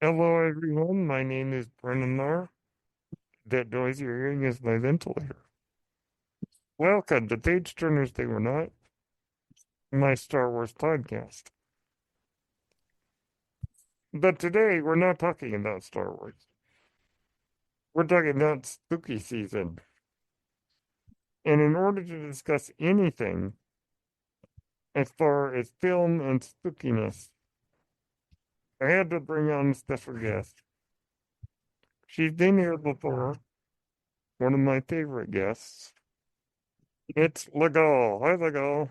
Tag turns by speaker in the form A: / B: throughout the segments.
A: Hello, everyone. My name is Brennan Nar. That noise you're hearing is my ventilator. Welcome to Page Turners They Were Not, my Star Wars podcast. But today we're not talking about Star Wars. We're talking about spooky season. And in order to discuss anything as far as film and spookiness, I had to bring on a special guest. She's been here before, one of my favorite guests. It's Legal. Hi, Legal.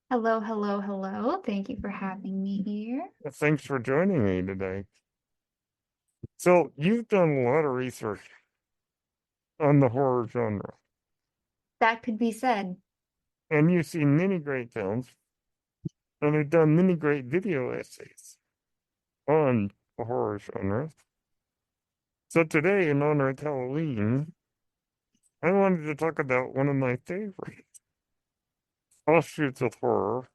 B: Hello, hello, hello. Thank you for having me here.
A: Thanks for joining me today. So you've done a lot of research on the horror genre,
B: That could be said.
A: and you've seen many great films, and have done many great video essays on the horror genre. So today, in honor of Halloween, I wanted to talk about one of my favorite offshoots of horror,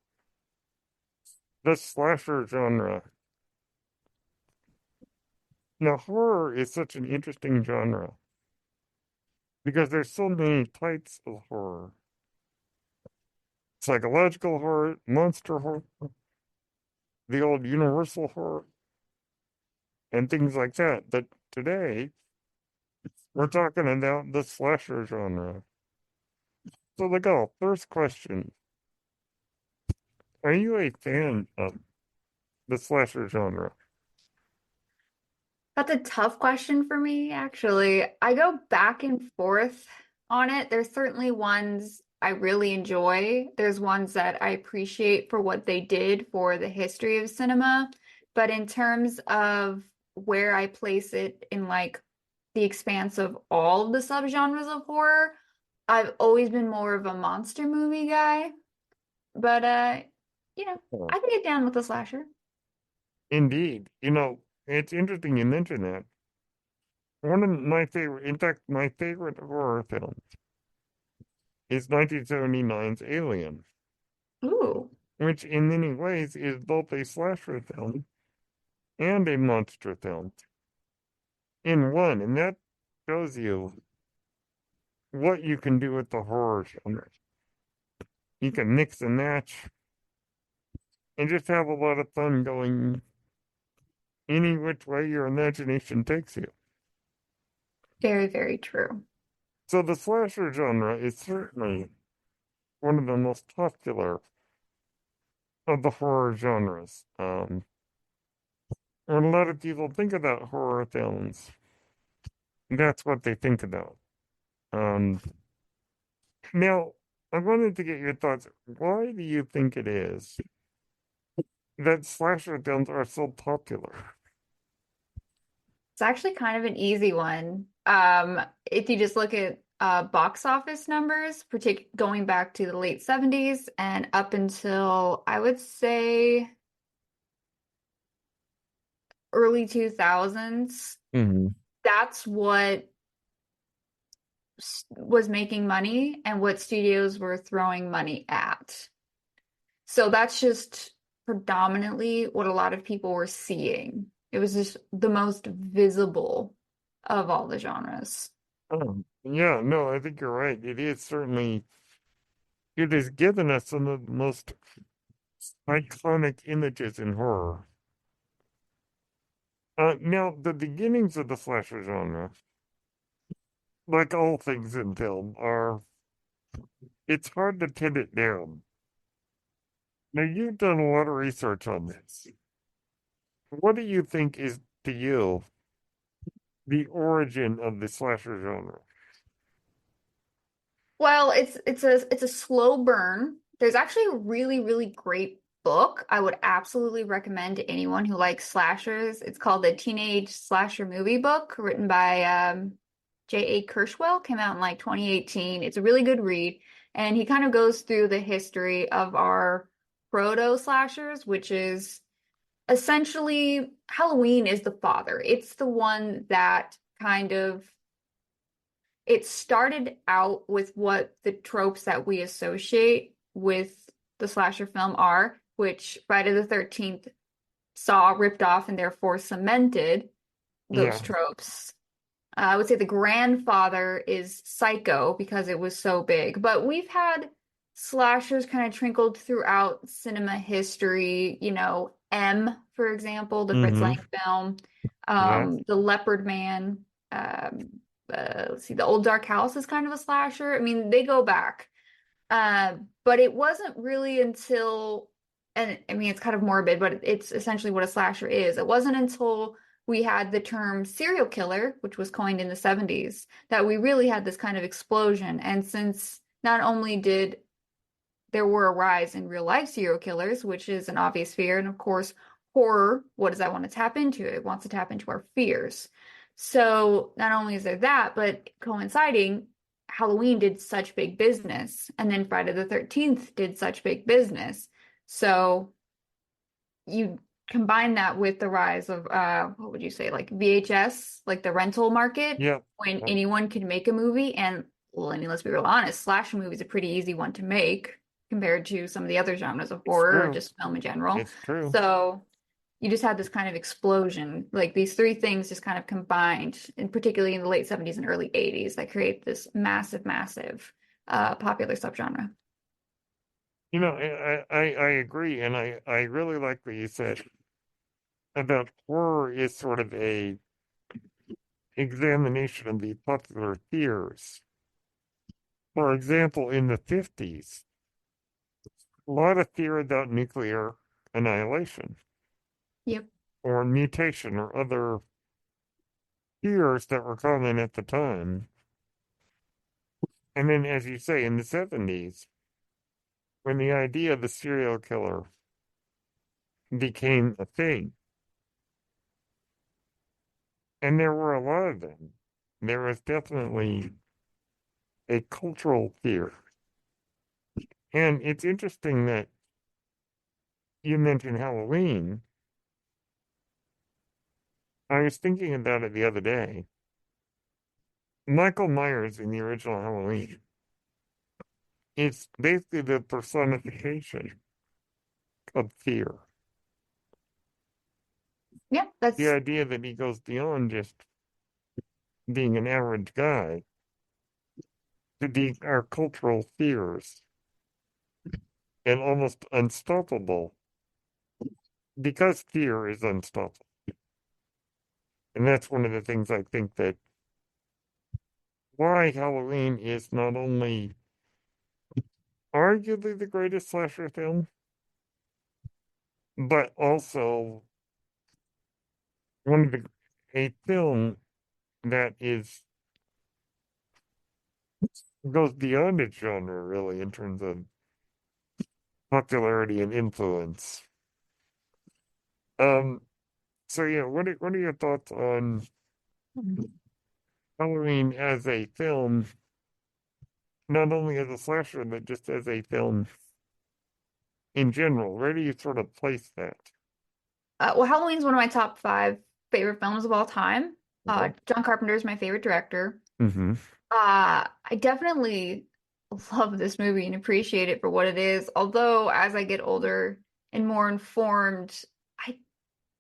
A: the slasher genre. Now, horror is such an interesting genre because there's so many types of horror. Psychological horror, monster horror, the old universal horror, and things like that. But today, we're talking about the slasher genre. So, Legal, first question. Are you a fan of the slasher genre?
B: That's a tough question for me, actually. I go back and forth on it. There's certainly ones I really enjoy. There's ones that I appreciate for what they did for the history of cinema. But in terms of where I place it in like the expanse of all of the subgenres of horror, I've always been more of a monster movie guy. But
A: Oh,
B: I can get down with the slasher.
A: indeed. It's interesting you mention that. One of my favorite, in fact, my favorite horror film is 1979's Alien,
B: Ooh,
A: which in many ways is both a slasher film and a monster film in one. And that shows you what you can do with the horror genre. You can mix and match and just have a lot of fun going any which way your imagination takes you.
B: very, very true.
A: So the slasher genre is certainly one of the most popular of the horror genres. When a lot of people think about horror films, that's what they think about. Um, Now, I wanted to get your thoughts. Why do you think it is that slasher films are so popular?
B: It's actually kind of an easy one. If you just look at box office numbers, going back to the late 70s and up until I would say early 2000s,
A: Hmm.
B: that's what was making money and what studios were throwing money at. So that's just predominantly what a lot of people were seeing. It was just the most visible of all the genres.
A: Yeah, no, I think you're right. It is certainly, it has given us some of the most iconic images in horror. Now, the beginnings of the slasher genre, like all things in film, it's hard to pin it down. Now, you've done a lot of research on this. What do you think is, to you, the origin of the slasher genre?
B: Well, it's a slow burn. There's actually a really, really great book I would absolutely recommend to anyone who likes slashers. It's called the Teenage Slasher Movie Book, written by J.A. Kershwell, came out in like 2018. It's a really good read, and he kind of goes through the history of our proto slashers, which is essentially Halloween is the father. It's the one that kind of it started out with what the tropes that we associate with the slasher film are, which Friday the 13th saw ripped off and therefore cemented those
A: Yeah.
B: tropes. I would say the grandfather is Psycho because it was so big, but we've had slashers kind of trickled throughout cinema history. M, for example, the Fritz
A: Mm-hmm.
B: Lang film,
A: Yeah.
B: The Leopard Man. Um, let's see, The Old Dark House is kind of a slasher. I mean, they go back. Uh, but it wasn't really until, and I mean, it's kind of morbid, but it's essentially what a slasher is. It wasn't until we had the term serial killer, which was coined in the 70s, that we really had this kind of explosion. And since not only did there were a rise in real life serial killers, which is an obvious fear. And of course, horror, what does that want to tap into? It wants to tap into our fears. So not only is there that, but coinciding, Halloween did such big business, and then Friday the 13th did such big business. So you combine that with the rise of what would you say, like VHS, like the rental market,
A: Yeah.
B: when anyone could make a movie. And well, I mean, let's be real honest, slasher movie is a pretty easy one to make compared to some of the other genres of
A: It's
B: horror or
A: true.
B: just film in general.
A: It's true.
B: So you just had this kind of explosion, like these three things just kind of combined, and particularly in the late 70s and early 80s, that create this massive, massive popular subgenre.
A: I agree, and I really like what you said about horror is sort of a examination of the popular fears. For example, in the 50s, a lot of fear about nuclear annihilation
B: Yep.
A: or mutation or other fears that were common at the time. And then, as you say, in the 70s, when the idea of the serial killer became a thing, and there were a lot of them, there was definitely a cultural fear. And it's interesting that you mentioned Halloween. I was thinking about it the other day. Michael Myers in the original Halloween is basically the personification of fear.
B: Yeah,
A: The
B: that's
A: idea that he goes beyond just being an average guy to be our cultural fears and almost unstoppable because fear is unstoppable. And that's one of the things I think that why Halloween is not only arguably the greatest slasher film, but also one of the a film that is goes beyond its genre really in terms of popularity and influence. Um, so yeah, what are your thoughts on Halloween as a film, not only as a slasher, but just as a film in general? Where do you sort of place that?
B: well, Halloween's one of my top five favorite films of all time.
A: Okay.
B: John Carpenter is my favorite director.
A: Mm-hmm.
B: I definitely love this movie and appreciate it for what it is. Although, as I get older and more informed, I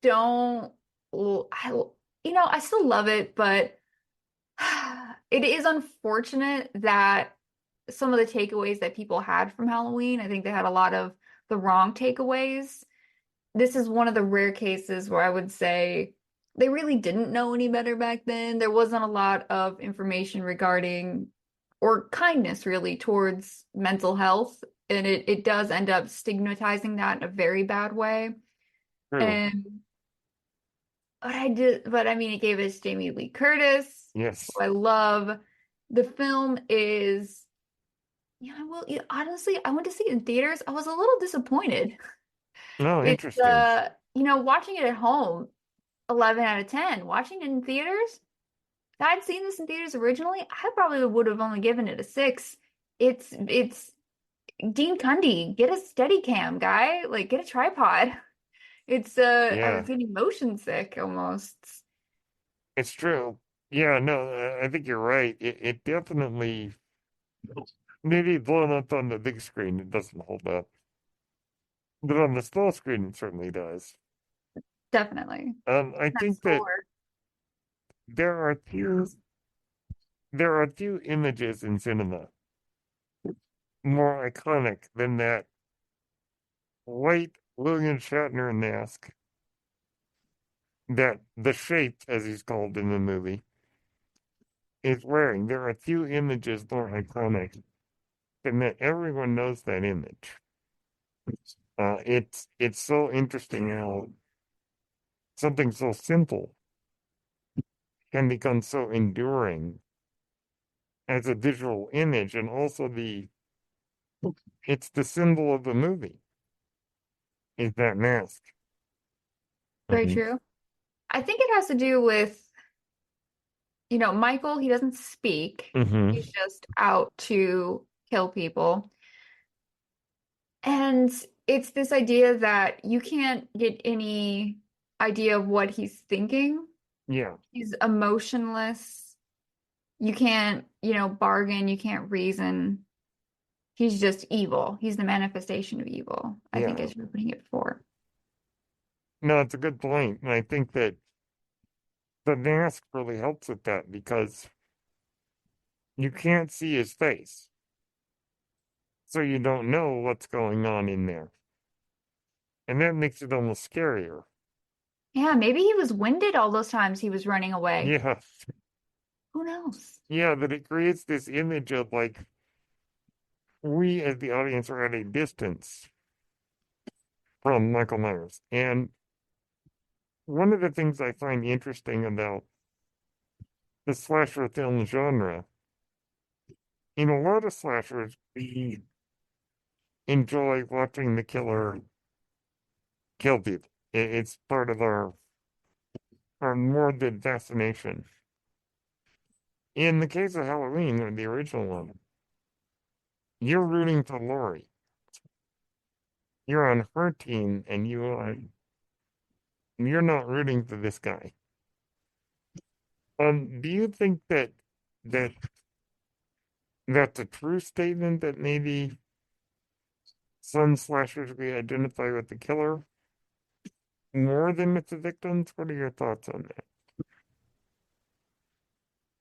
B: don't, I still love it, but it is unfortunate that some of the takeaways that people had from Halloween, I think they had a lot of the wrong takeaways. This is one of the rare cases where I would say they really didn't know any better back then. There wasn't a lot of information regarding or kindness really towards mental health. And it does end up stigmatizing that in a very bad way.
A: True.
B: And but I mean, it gave us Jamie Lee Curtis,
A: Yes.
B: who I love. The film is, honestly, I went to see it in theaters. I was a little disappointed.
A: Oh,
B: It's
A: interesting.
B: watching it at home, 11 out of 10. Watching it in theaters, if I'd seen this in theaters originally, I probably would have only given it a 6. It's Dean Cundy, get a steady cam, guy. Like get a tripod. I was
A: Yeah,
B: getting motion sick almost.
A: it's true. Yeah, no, I think you're right. It definitely maybe blown up on the big screen, it doesn't hold up. But on the small screen, it certainly does.
B: Definitely.
A: I
B: That
A: think that
B: score.
A: there are few there are few images in cinema more iconic than that white William Shatner mask that the shape, as he's called in the movie, is wearing. There are few images more iconic than that. Everyone knows that image. It's so interesting how something so simple can become so enduring as a visual image, and also it's the symbol of the movie is that mask.
B: Very
A: Mhm.
B: true. I think it has to do with, Michael, he doesn't speak.
A: Hmm.
B: He's just out to kill people. And it's this idea that you can't get any idea of what he's thinking.
A: Yeah,
B: He's emotionless. You can't, bargain, you can't reason. He's just evil. He's the manifestation of evil, I think,
A: yeah.
B: as you're putting it before.
A: No, it's a good point, and I think that the mask really helps with that because you can't see his face, so you don't know what's going on in there, and that makes it almost scarier.
B: Yeah, maybe he was winded all those times he was running away.
A: Yeah,
B: Who knows?
A: yeah, but it creates this image of like we as the audience are at a distance from Michael Myers. And one of the things I find interesting about the slasher film genre, in a lot of slashers, we enjoy watching the killer kill people. It's part of our morbid fascination. In the case of Halloween, or the original one, you're rooting for Laurie. You're on her team, and you're not rooting for this guy. Do you think that that's a true statement that maybe some slashers we identify with the killer more than with the victims? What are your thoughts on that?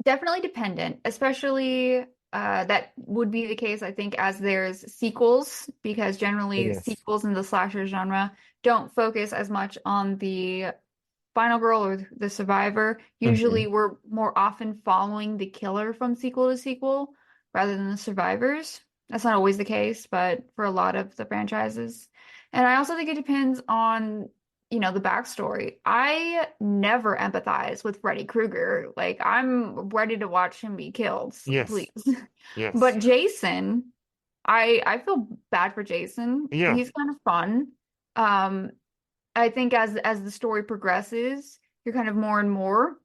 B: Definitely dependent, especially that would be the case, I think, as there's sequels, because generally
A: Yes.
B: sequels in the slasher genre don't focus as much on the final girl or the survivor.
A: Hmm.
B: Usually we're more often following the killer from sequel to sequel rather than the survivors. That's not always the case, but for a lot of the franchises. And I also think it depends on, the backstory. I never empathize with Freddy Krueger. Like, I'm ready to watch him be killed, please.
A: Yes. Yes.
B: But Jason, I feel bad for Jason.
A: Yeah.
B: He's kind of fun. Um, I think as the story progresses, you're kind of more and more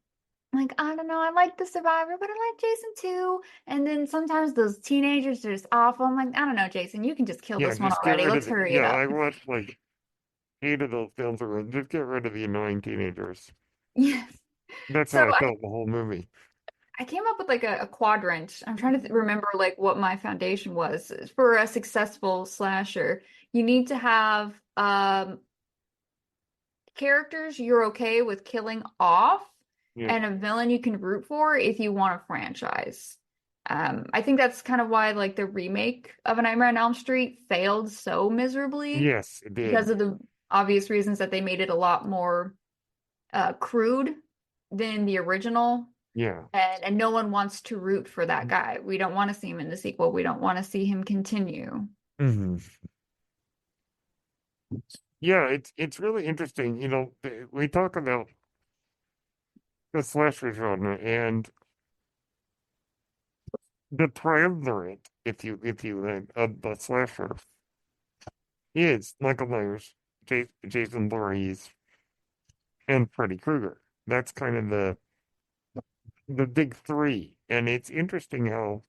B: like, I don't know, I like the survivor, but I like Jason too. And then sometimes those teenagers are just awful. I'm like, I don't know, Jason, you can just kill
A: Yeah.
B: this one
A: Just get
B: already.
A: rid
B: Let's
A: of the.
B: hurry it
A: Yeah.
B: up.
A: I watched like 8 of those films. Just get rid of the annoying teenagers.
B: Yes.
A: That's
B: So
A: how I
B: I,
A: felt the whole movie.
B: I came up with like a quadrant. I'm trying to remember like what my foundation was for a successful slasher. You need to have characters you're okay with killing off
A: Yeah.
B: and a villain you can root for if you want a franchise. I think that's kind of why like the remake of A Nightmare on Elm Street failed so miserably
A: Yes, it
B: because
A: did.
B: of the obvious reasons that they made it a lot more crude than the original.
A: Yeah.
B: And no one wants to root for that guy. We don't want to see him in the sequel. We don't want to see him continue.
A: Hmm. Yeah. It's really interesting. We talk about the slasher genre and the triumvirate, if you of the slasher is Michael Myers, Jason Voorhees, and Freddy Krueger. That's kind of the big three. And it's interesting how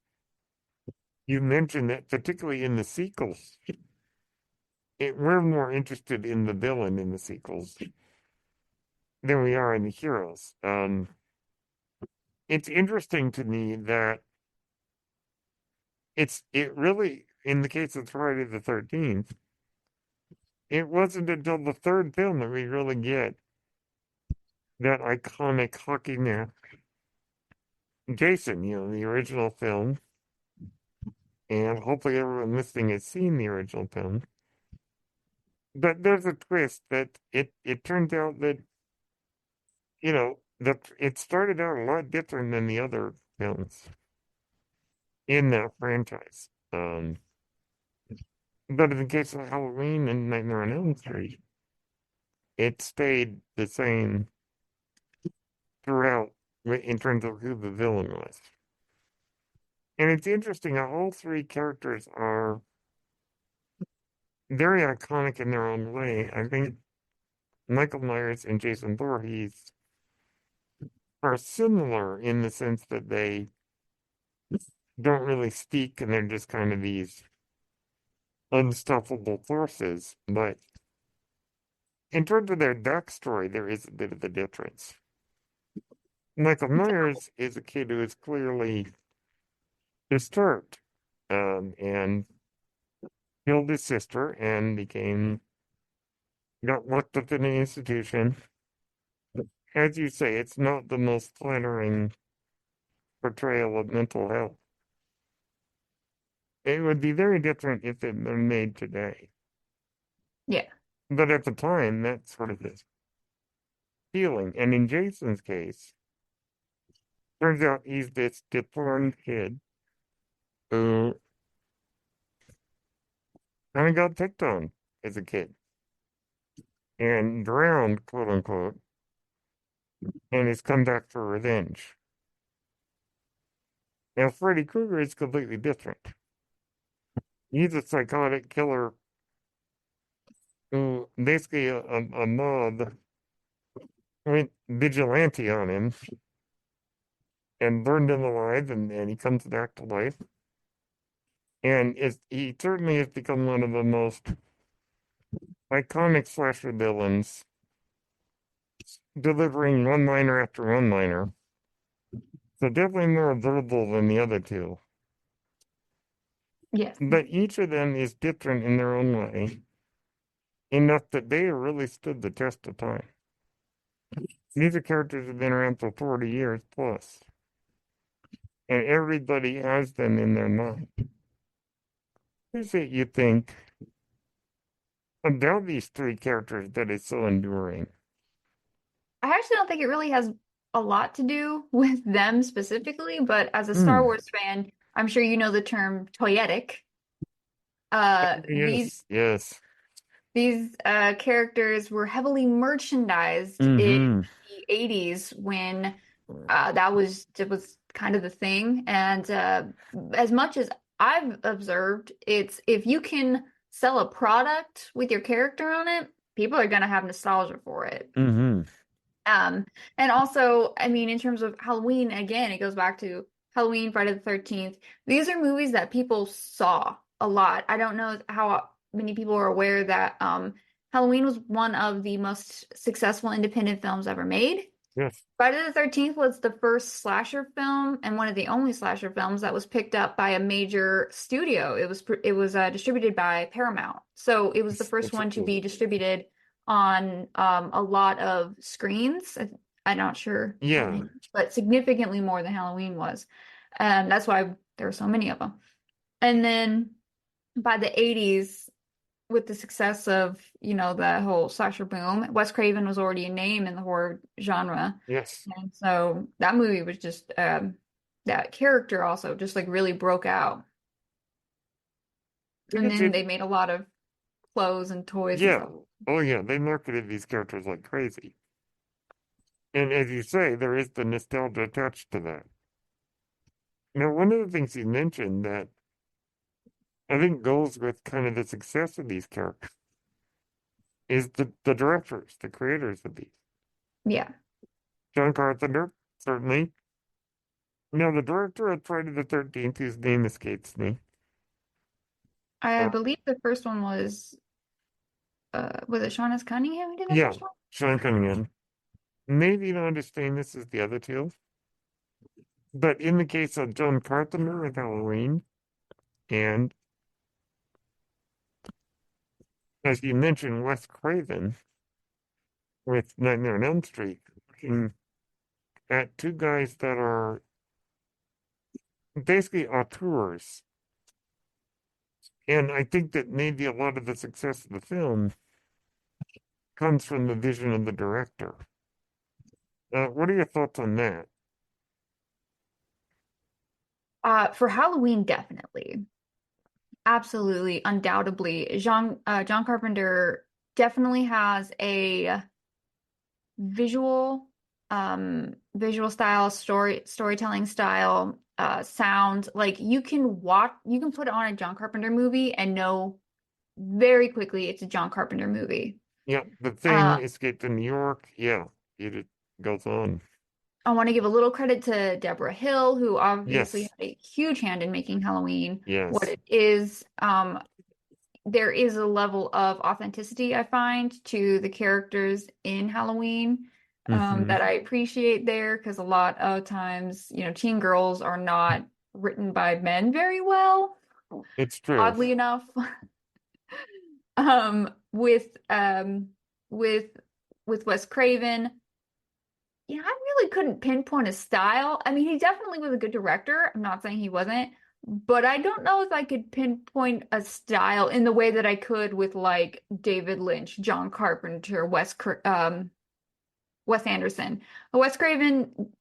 A: you mentioned that, particularly in the sequels, we're more interested in the villain in the sequels than we are in the heroes. It's interesting to me that it really, in the case of Friday the 13th, it wasn't until the third film that we really get that iconic hockey mask, Jason, the original film, and hopefully everyone listening has seen the original film. But there's a twist that it turns out that, it started out a lot different than the other films in that franchise. But in the case of Halloween and Nightmare on Elm Street, it stayed the same throughout in terms of who the villain was. And it's interesting how all three characters are very iconic in their own way. I think Michael Myers and Jason Voorhees are similar in the sense that they don't really speak and they're just kind of these unstoppable forces. But in terms of their backstory, there is a bit of a difference. Michael Myers is a kid who is clearly disturbed, and killed his sister and got locked up in an institution. As you say, it's not the most flattering portrayal of mental health. It would be very different if it had been made today.
B: Yeah.
A: But at the time, that's sort of his feeling. And in Jason's case, turns out he's this deformed kid who kind of got picked on as a kid and drowned, quote unquote, and has come back for revenge. Now, Freddy Krueger is completely different. He's a psychotic killer who basically a mob went vigilante on him and burned him alive, and he comes back to life. And he certainly has become one of the most iconic slasher villains, delivering one liner after one liner. So definitely more observable than the other two.
B: Yes.
A: But each of them is different in their own way, enough that they have really stood the test of time. These are characters that have been around for 40 years plus, and everybody has them in their mind. What is it you think about these three characters that is so enduring?
B: I actually don't think it really has a lot to do with them specifically, but as a Star
A: Hmm.
B: Wars fan, I'm sure you know the term toyetic. Uh, these
A: Yes, yes.
B: these characters were heavily merchandised in
A: Mm-hmm.
B: the 80s when that was kind of the thing. And as much as I've observed, it's if you can sell a product with your character on it, people are gonna have nostalgia for it.
A: Mm-hmm.
B: Um, and also, I mean, in terms of Halloween, again, it goes back to Halloween, Friday the 13th. These are movies that people saw a lot. I don't know how many people are aware that Halloween was one of the most successful independent films ever made.
A: Yes.
B: Friday the 13th was the first slasher film and one of the only slasher films that was picked up by a major studio. It was distributed by Paramount. So it was the first
A: That's
B: one to
A: cool.
B: be distributed on a lot of screens. I'm not sure how
A: Yeah.
B: many, but significantly more than Halloween was. And that's why there were so many of them. And then by the 80s, with the success of, the whole slasher boom, Wes Craven was already a name in the horror genre.
A: Yes.
B: And so that movie was just that character also just like really broke out.
A: I
B: And
A: guess
B: then
A: it.
B: they made a lot of clothes and toys and
A: Yeah.
B: stuff.
A: Oh, yeah. They marketed these characters like crazy. And as you say, there is the nostalgia attached to that. Now, one of the things you mentioned that I think goes with kind of the success of these characters is the directors, the creators of these.
B: Yeah.
A: John Carpenter, certainly. Now, the director of Friday the 13th, whose name escapes me.
B: I
A: Uh,
B: believe the first one was it Sean S. Cunningham who did the
A: yeah,
B: first one?
A: Sean Cunningham. Maybe not as famous as the other two, but in the case of John Carpenter with Halloween, and as you mentioned, Wes Craven with Nightmare on Elm Street, looking at two guys that are basically auteurs. And I think that maybe a lot of the success of the film comes from the vision of the director. What are your thoughts on that?
B: For Halloween, definitely. Absolutely, undoubtedly. John Carpenter definitely has a visual visual style, storytelling style, sound. Like you can put it on a John Carpenter movie and know very quickly it's a John Carpenter movie.
A: Yeah, the thing
B: Uh,
A: escaped to New York. Yeah, it goes on.
B: I want to give a little credit to Deborah Hill, who obviously
A: Yes,
B: had a huge hand in making Halloween what
A: yes.
B: it is. There is a level of authenticity I find to the characters in Halloween
A: Hmm.
B: that I appreciate there because a lot of times, teen girls are not written by men very well,
A: It's true.
B: oddly enough. Um, with with with Wes Craven, I really couldn't pinpoint his style. I mean, he definitely was a good director. I'm not saying he wasn't, but I don't know if I could pinpoint a style in the way that I could with like David Lynch, John Carpenter, Wes Anderson. Wes Craven,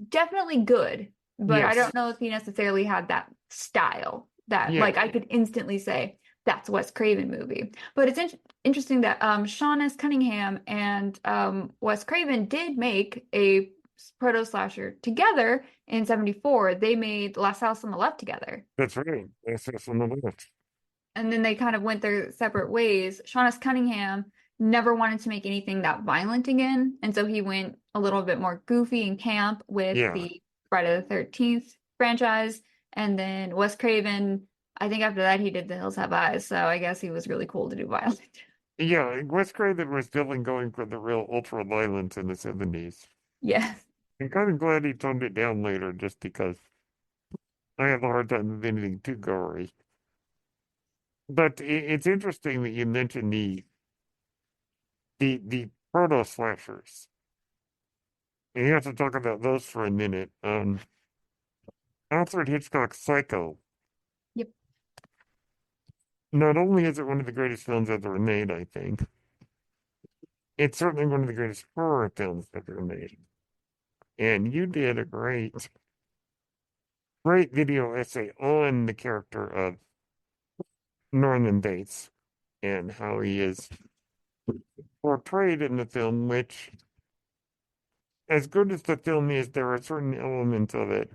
B: definitely good, but I
A: Yes.
B: don't know if he necessarily had that style that
A: Yeah,
B: like I could instantly say that's a Wes Craven movie. But it's interesting that Sean S. Cunningham and Wes Craven did make a proto slasher together in '74. They made Last House on the Left together.
A: that's right. That's on the list.
B: And then they kind of went their separate ways. Sean S. Cunningham never wanted to make anything that violent again, and so he went a little bit more goofy and camp with
A: Yeah.
B: the Friday the 13th franchise. And then Wes Craven, I think after that he did The Hills Have Eyes, so I guess he was really cool to do violent.
A: Yeah, Wes Craven was definitely going for the real ultra violence in the 70s.
B: Yes.
A: I'm kind of glad he toned it down later just because I have a hard time with anything too gory. But it's interesting that you mentioned the proto slashers. And you have to talk about those for a minute. Alfred Hitchcock's Psycho.
B: Yep.
A: Not only is it one of the greatest films ever made, I think, it's certainly one of the greatest horror films ever made. And you did a great video essay on the character of Norman Bates and how he is portrayed in the film, which, as good as the film is, there are certain elements of it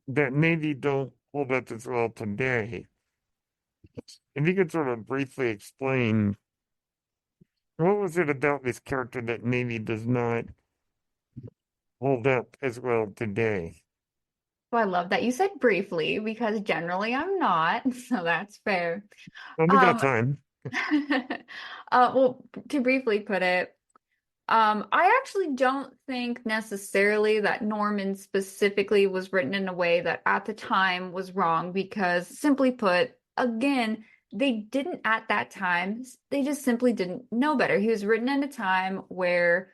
A: that maybe don't hold up as well today. If you could sort of briefly explain what was it about this character that maybe does not hold up as well today?
B: So I love that you said briefly because generally I'm not, so that's fair.
A: Well, we got
B: Um,
A: time.
B: well, to briefly put it, I actually don't think necessarily that Norman specifically was written in a way that at the time was wrong because simply put, again, they didn't at that time, they just simply didn't know better. He was written in a time where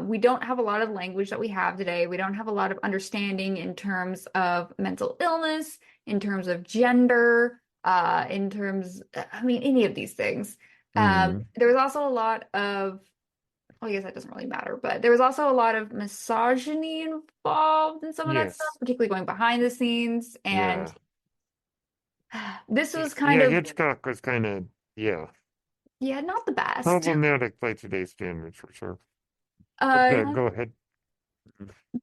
B: we don't have a lot of language that we have today. We don't have a lot of understanding in terms of mental illness, in terms of gender, in terms, I mean, any of these things.
A: Hmm.
B: There was also a lot of well, I guess that doesn't really matter, but there was also a lot of misogyny involved in some of that stuff,
A: Yes.
B: particularly going behind the scenes. And
A: Yeah.
B: this was kind
A: Yeah,
B: of,
A: Hitchcock was kind of, yeah,
B: yeah, not the best.
A: problematic by today's standards for sure. But
B: Uh,
A: go ahead.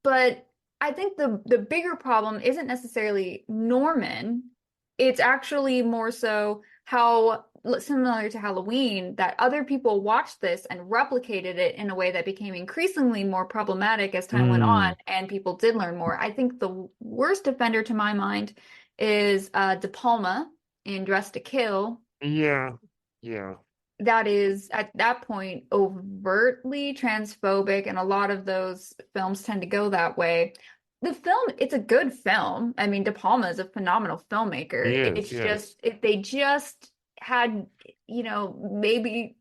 B: but I think the bigger problem isn't necessarily Norman. It's actually more so how similar to Halloween that other people watched this and replicated it in a way that became increasingly more problematic as time went on
A: Mm,
B: and people did learn more. I think the worst offender to my mind is De Palma in Dress to Kill.
A: yeah, yeah,
B: That is at that point overtly transphobic, and a lot of those films tend to go that way. The film, it's a good film. I mean, De Palma is a phenomenal
A: he
B: filmmaker.
A: is,
B: It's
A: yes.
B: just if they just had, maybe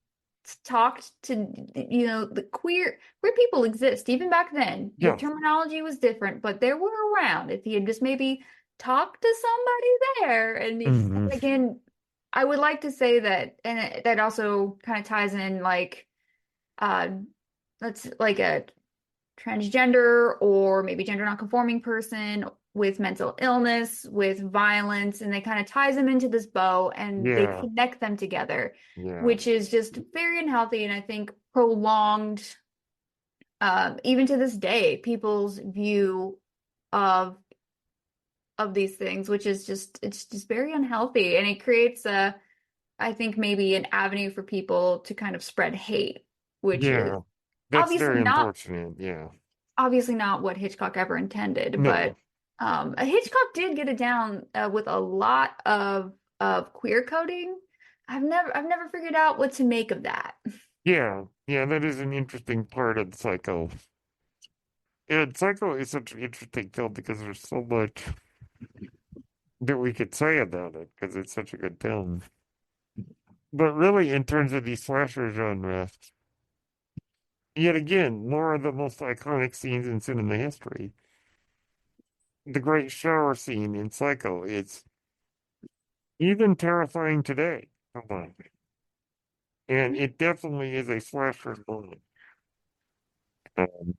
B: talked to, the queer people exist even back then. The
A: Yeah.
B: terminology was different, but they were around. If he had just maybe talked to somebody there, and
A: Hmm.
B: again, I would like to say that, and that also kind of ties in like uh that's like a transgender or maybe gender nonconforming person with mental illness, with violence, and they kind of ties them into this bow and they
A: Yeah.
B: connect them together,
A: Yeah.
B: which is just very unhealthy and I think prolonged, even to this day, people's view of these things, which is just it's just very unhealthy and it creates I think maybe an avenue for people to kind of spread hate, which is
A: Yeah. That's
B: obviously
A: very
B: not
A: unfortunate. Yeah.
B: obviously not what Hitchcock ever intended,
A: No.
B: but Hitchcock did get it down with a lot of queer coding. I've never figured out what to make of that.
A: Yeah. Yeah, that is an interesting part of Psycho. And Psycho is such an interesting film because there's so much that we could say about it because it's such a good film. But really, in terms of the slasher genre, yet again, more of the most iconic scenes in cinema history. The great shower scene in Psycho is even terrifying today. Come on. And it definitely is a slasher moment. Um,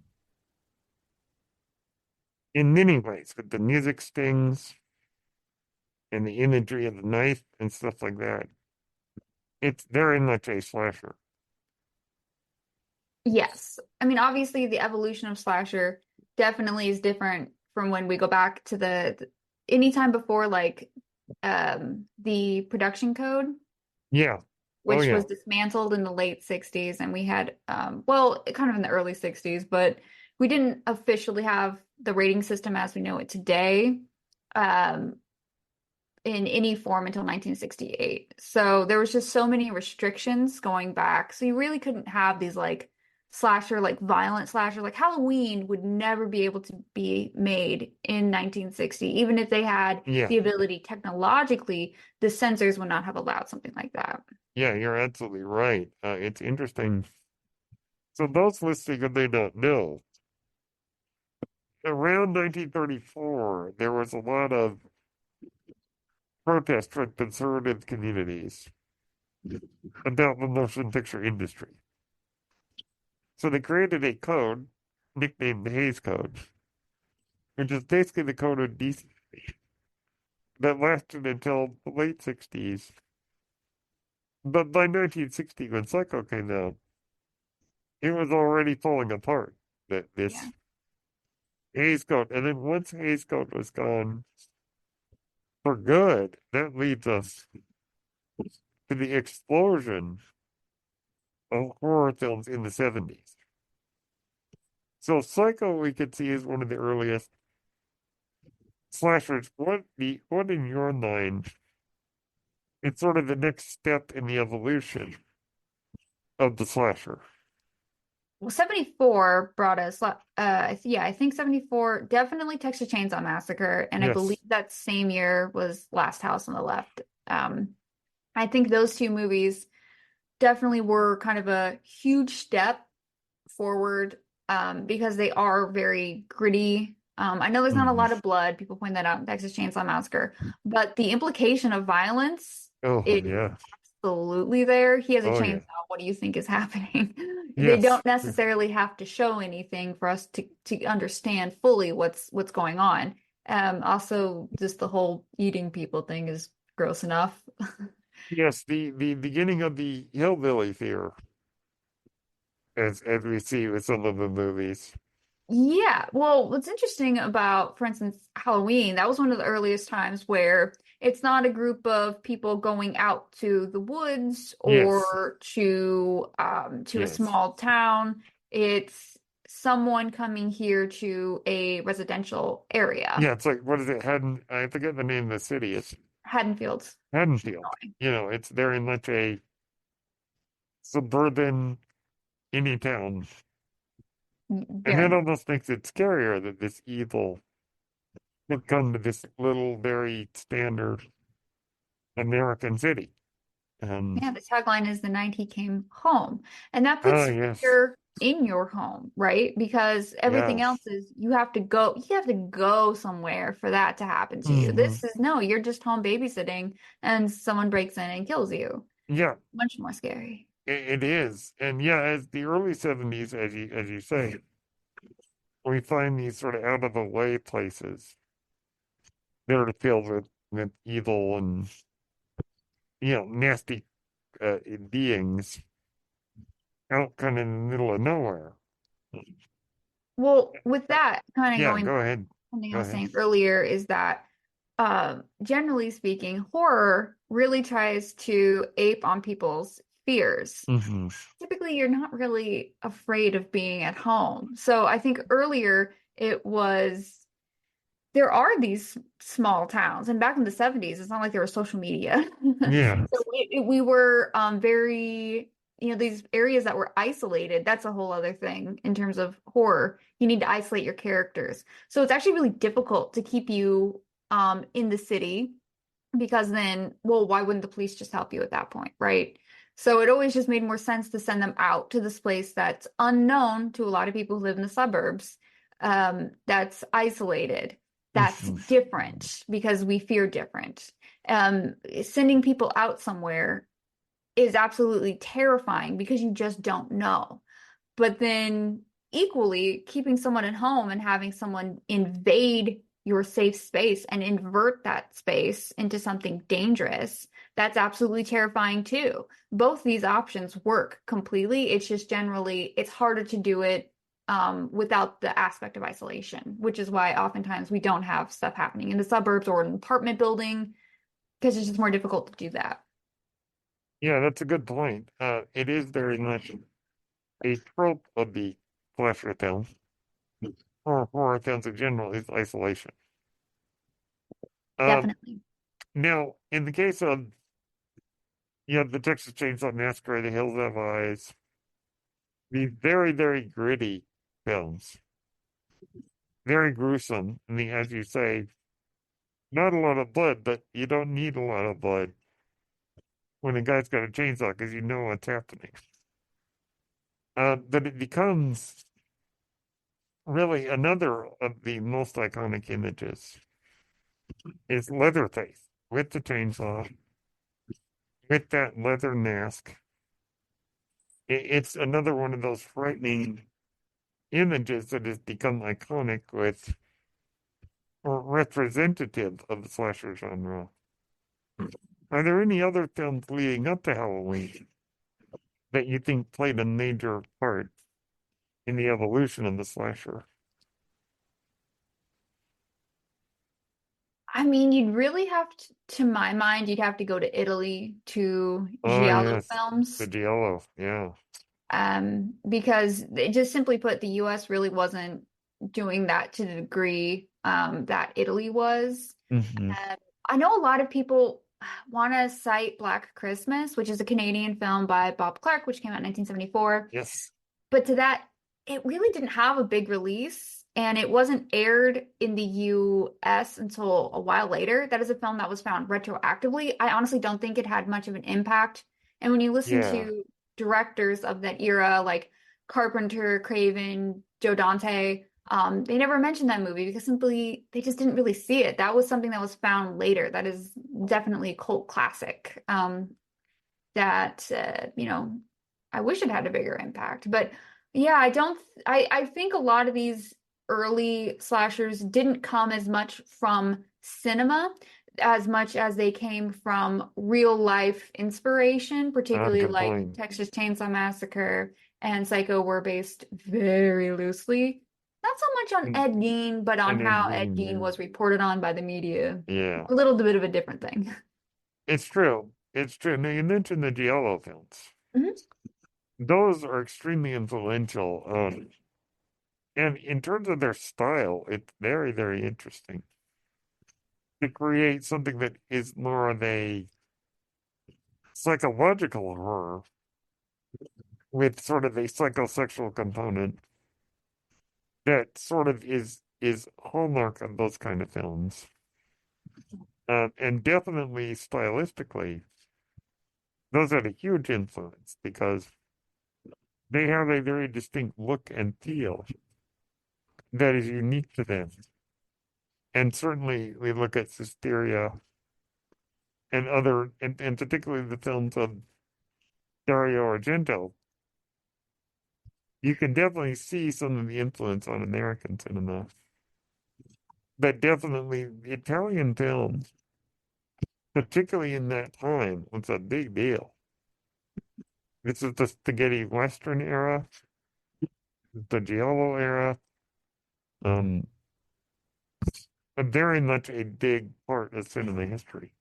A: in many ways, with the music stings and the imagery of the knife and stuff like that. It's very much a slasher.
B: Yes. I mean, obviously the evolution of slasher definitely is different from when we go back to the anytime before like the production code,
A: Yeah. Oh,
B: which
A: yeah.
B: was dismantled in the late 60s and we had well, kind of in the early 60s, but we didn't officially have the rating system as we know it today. Um in any form until 1968. So there was just so many restrictions going back. So you really couldn't have these like slasher, like violent slasher, like Halloween would never be able to be made in 1960. Even if they had
A: Yeah.
B: the ability technologically, the censors would not have allowed something like that.
A: Yeah, you're absolutely right. It's interesting. So those listening and they don't know, around 1934, there was a lot of protest from conservative communities about the motion picture industry. So they created a code nicknamed the Hayes Code, which is basically the code of decency that lasted until the late 60s. But by 1960, when Psycho came out, it was already falling apart. That
B: Yeah.
A: this Hayes Code, and then once Hayes Code was gone for good, that leads us to the explosion of horror films in the 70s. So Psycho, we could see, is one of the earliest slashers. What in your mind? It's sort of the next step in the evolution of the slasher.
B: Well, 74 brought us, yeah, I think 74 definitely Texas Chainsaw Massacre. And I believe
A: Yes.
B: that same year was Last House on the Left. I think those two movies definitely were kind of a huge step forward, because they are very gritty. I know there's not a
A: Mhm.
B: lot of blood. People point that out in Texas Chainsaw Massacre, but the implication of violence
A: Oh
B: is
A: yeah.
B: absolutely there. He has a
A: Oh yeah.
B: chainsaw. What do you think is happening? They
A: Yes.
B: don't necessarily have to show anything for us to understand fully what's going on. Also, just the whole eating people thing is gross enough.
A: Yes. The beginning of the hillbilly fear, as we see with some of the movies.
B: Yeah, well, what's interesting about, for instance, Halloween, that was one of the earliest times where it's not a group of people going out to the woods
A: Yes.
B: or to a
A: Yes.
B: small town. It's someone coming here to a residential area,
A: Yeah. It's like what is it? Haddon. I forget the name of the city. It's
B: Haddonfields.
A: Haddonfield. It's very much a suburban indie town, and that
B: Very,
A: almost makes it scarier that this evil would come to this little, very standard American city. Um,
B: Yeah, the tagline is the night he came home. And that
A: oh,
B: puts
A: yes.
B: fear in your home, right? Because everything
A: Yes.
B: else is you have to go somewhere for that to happen to you.
A: Hmm.
B: This is no, you're just home babysitting and someone breaks in and kills you.
A: Yeah,
B: Much more scary.
A: it is. And yeah, as the early 70s, as you say, we find these sort of out of the way places that are filled with evil and, nasty beings out kind of in the middle of nowhere.
B: Well, with that, kind of
A: Yeah,
B: going
A: go
B: back
A: ahead.
B: to something I
A: Go
B: was
A: ahead.
B: saying earlier is that generally speaking, horror really tries to ape on people's fears.
A: Hmm.
B: Typically you're not really afraid of being at home. So I think earlier it was there are these small towns, and back in the 70s, it's not like there was social media.
A: Yeah.
B: So we were very, these areas that were isolated. That's a whole other thing in terms of horror. You need to isolate your characters. So it's actually really difficult to keep you in the city because then, well, why wouldn't the police just help you at that point, right? So it always just made more sense to send them out to this place that's unknown to a lot of people who live in the suburbs, that's isolated, that's
A: Hmm.
B: different because we fear different. Sending people out somewhere is absolutely terrifying because you just don't know. But then equally, keeping someone at home and having someone invade your safe space and invert that space into something dangerous, that's absolutely terrifying too. Both these options work completely. It's just generally, it's harder to do it without the aspect of isolation, which is why oftentimes we don't have stuff happening in the suburbs or an apartment building because it's just more difficult to do that.
A: Yeah, that's a good point. It is very much a trope of the slasher film, or horror films in general, is isolation. Um,
B: Definitely.
A: Now, in the case of, the Texas Chainsaw Massacre, The Hills Have Eyes, the very, very gritty films, very gruesome, and as you say, not a lot of blood, but you don't need a lot of blood when a guy's got a chainsaw because you know what's happening. But it becomes really another of the most iconic images is Leatherface with the chainsaw, with that leather mask. It's another one of those frightening images that has become iconic with or representative of the slasher genre. Are there any other films leading up to Halloween that you think played a major part in the evolution of the slasher?
B: I mean, you'd really have to my mind, you'd have to go to Italy to
A: Oh,
B: giallo
A: yes, the
B: films,
A: Giallo. Yeah.
B: because just simply put, the US really wasn't doing that to the degree that Italy was.
A: Hmm.
B: Um, I know a lot of people want to cite Black Christmas, which is a Canadian film by Bob Clark, which came out in 1974.
A: Yes.
B: But to that, it really didn't have a big release and it wasn't aired in the US until a while later. That is a film that was found retroactively. I honestly don't think it had much of an impact. And when you listen
A: Yeah.
B: to directors of that era, like Carpenter, Craven, Joe Dante, they never mentioned that movie because simply they just didn't really see it. That was something that was found later. That is definitely a cult classic. That I wish it had a bigger impact. But yeah, I don't I think a lot of these early slashers didn't come as much from cinema as much as they came from real life inspiration,
A: Ah,
B: particularly
A: good
B: like
A: point.
B: Texas Chainsaw Massacre and Psycho were based very loosely, not so much on
A: And,
B: Ed Gein, but on
A: and then
B: how Ed
A: Dean,
B: Gein
A: yeah.
B: was reported on by the media.
A: Yeah.
B: A little bit of a different thing.
A: It's true. It's true. Now, you mentioned the Giallo films.
B: Mhm.
A: Those are extremely influential. And in terms of their style, it's very, very interesting to create something that is more of a psychological horror with sort of a psychosexual component that sort of is hallmark of those kind of films. And definitely stylistically, those had a huge influence because they have a very distinct look and feel that is unique to them. And certainly we look at Suspiria and other, and particularly the films of Dario Argento, you can definitely see some of the influence on American cinema. But definitely Italian film, particularly in that time, was a big deal. This is the spaghetti western era, the giallo era, um, very much a big part of cinema history.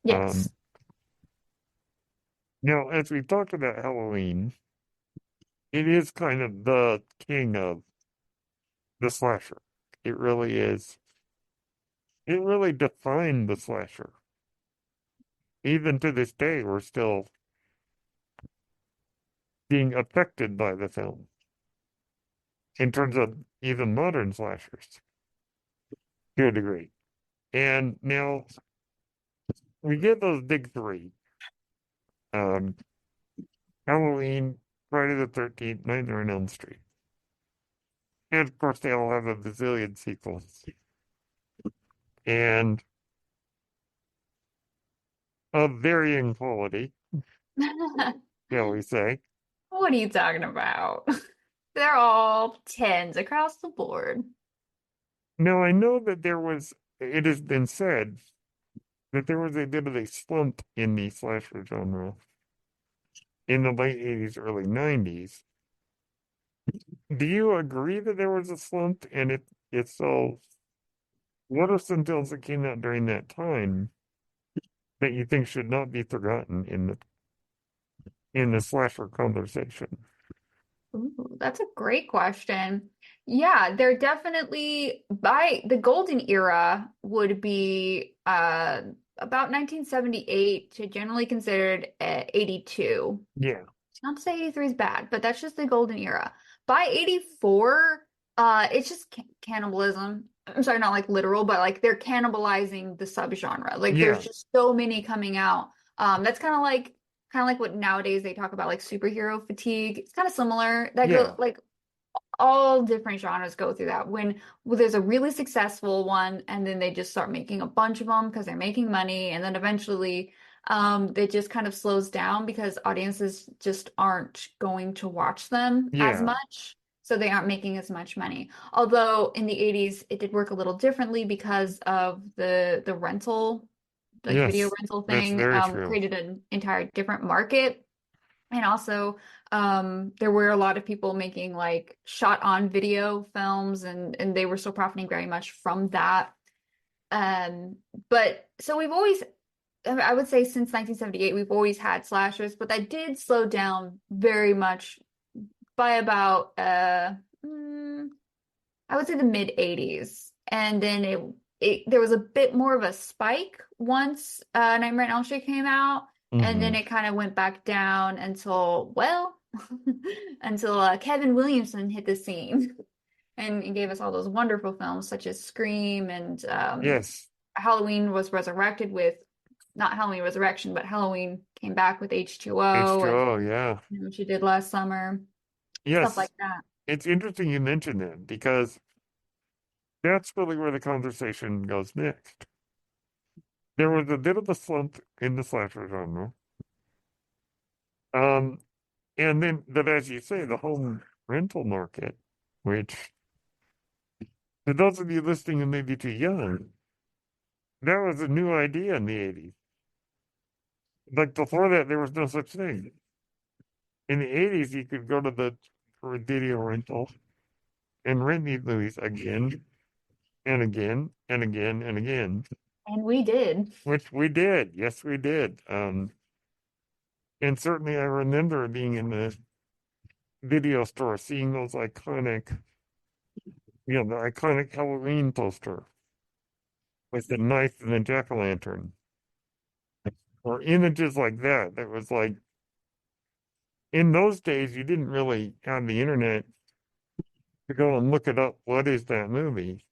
A: Um,
B: Yes.
A: Now, as we talked about Halloween, it is kind of the king of the slasher. It really is. It really defined the slasher. Even to this day, we're still being affected by the film in terms of even modern slashers to a degree. And now we get those big three. Um, Halloween, Friday the 13th, Nightmare on Elm Street. And of course, they all have a bazillion sequels. And of varying quality, shall we say.
B: What are you talking about? They're all tens across the board.
A: Now, I know that it has been said that there was a bit of a slump in the slasher genre in the late 80s, early 90s. Do you agree that there was a slump? And if so, what are some films that came out during that time that you think should not be forgotten in the slasher conversation?
B: Ooh, that's a great question. Yeah, they're definitely by the golden era would be about 1978 to generally considered 82.
A: Yeah,
B: Not to say 83 is bad, but that's just the golden era. By 84, it's just cannibalism. I'm sorry, not like literal, but like they're cannibalizing the subgenre. Like there's
A: yeah,
B: just so many coming out. That's kind of like what nowadays they talk about like superhero fatigue. It's kind of similar. That go
A: yeah,
B: like all different genres go through that when there's a really successful one and then they just start making a bunch of them because they're making money and then eventually it just kind of slows down because audiences just aren't going to watch them as
A: yeah,
B: much, so they aren't making as much money. Although in the 80s it did work a little differently because of the rental, like video
A: yes,
B: rental
A: that's
B: thing,
A: very true.
B: created an entire different market. And also, there were a lot of people making like shot on video films, and they were still profiting very much from that. Um, but so we've always, I would say since 1978, we've always had slashers, but that did slow down very much by about mm, I would say the mid 80s. And then it there was a bit more of a spike once Nightmare on Elm Street came out, and then
A: Hmm.
B: it kind of went back down until, well, until Kevin Williamson hit the scene and gave us all those wonderful films such as Scream and
A: Yes,
B: Halloween was resurrected with, not Halloween Resurrection, but Halloween came back with H2O, and
A: H2O, yeah.
B: what she did last summer, stuff like
A: Yes,
B: that.
A: it's interesting you mentioned that because that's really where the conversation goes next. There was a bit of a slump in the slasher genre. Um, and then, but as you say, the home rental market, which for those of you listening who may be too young, that was a new idea in the 80s. Like before that, there was no such thing. In the 80s, you could go to the for a video rental and rent these movies again and again and again and again,
B: And we did.
A: which we did. Yes, we did. And certainly I remember being in the video store, seeing those iconic, the iconic Halloween poster with the knife and the jack-o'-lantern, or images like that. That was like, in those days, you didn't really have the internet to go and look it up. What is that movie?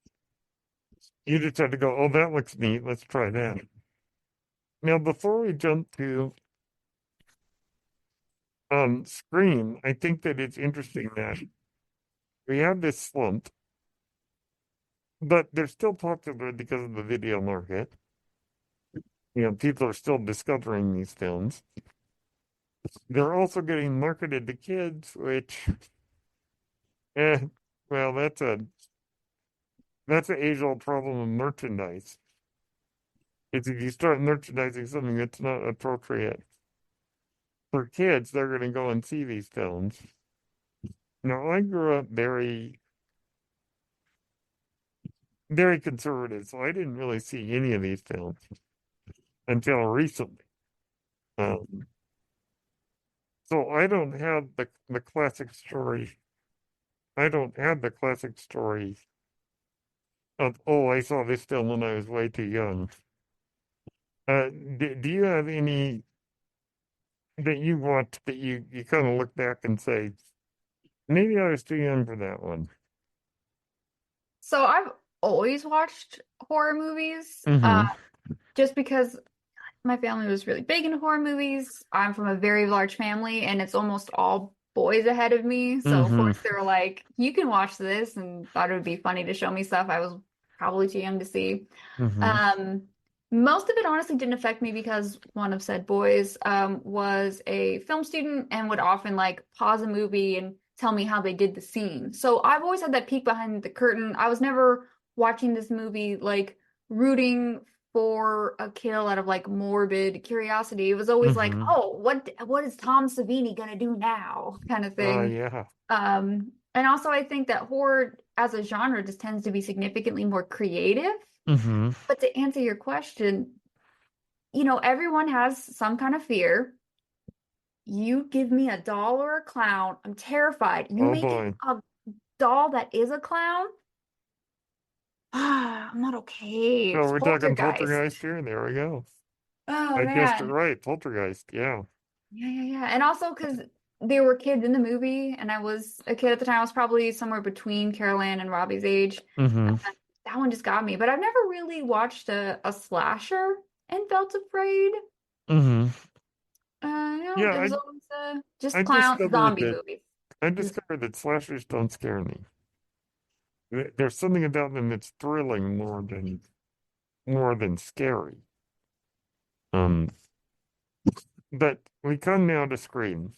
A: You just had to go, oh, that looks neat. Let's try that. Now, before we jump to Scream, I think that it's interesting that we have this slump, but they're still popular because of the video market. You know, people are still discovering these films. They're also getting marketed to kids, which, eh, well, that's an age-old problem of merchandise. It's if you start merchandising something that's not appropriate for kids, they're going to go and see these films. Now, I grew up very conservative, so I didn't really see any of these films until recently. Um, so I don't have the classic story. I don't have the classic story of, oh, I saw this film when I was way too young. Do you have any that you watched that you kind of look back and say, maybe I was too young for that one?
B: So I've always watched horror movies,
A: Mm-hmm.
B: just because my family was really big into horror movies. I'm from a very large family, and it's almost all boys ahead of me. So of
A: Mm-hmm.
B: course they were like, "You can watch this," and thought it would be funny to show me stuff I was probably too young to see.
A: Mm-hmm.
B: Um, Most of it honestly didn't affect me because one of said boys was a film student and would often like pause a movie and tell me how they did the scene. So I've always had that peek behind the curtain. I was never watching this movie like rooting for a kill out of like morbid curiosity. It was always like,
A: Mm-hmm.
B: oh, what is Tom Savini gonna do now? Kind of thing.
A: Yeah.
B: And also I think that horror as a genre just tends to be significantly more creative.
A: Mm-hmm.
B: But to answer your question, everyone has some kind of fear. You give me a doll or a clown, I'm terrified. You
A: Oh
B: make it
A: boy.
B: a doll that is a clown, I'm not okay.
A: So
B: It's
A: we're talking poltergeist
B: poltergeist.
A: here. There we go.
B: Oh
A: I guessed it
B: man.
A: right. Poltergeist. Yeah.
B: Yeah, yeah, yeah. And also because there were kids in the movie, and I was a kid at the time. I was probably somewhere between Carol Ann and Robbie's age.
A: Mm-hmm.
B: That one just got me. But I've never really watched a slasher and felt afraid.
A: Mm-hmm. Yeah,
B: It was always
A: I
B: just clown
A: discovered
B: zombie
A: that
B: movies.
A: I
B: Just
A: discovered that slashers don't scare me. There's something about them that's thrilling more than scary. Um, but we come now to Scream,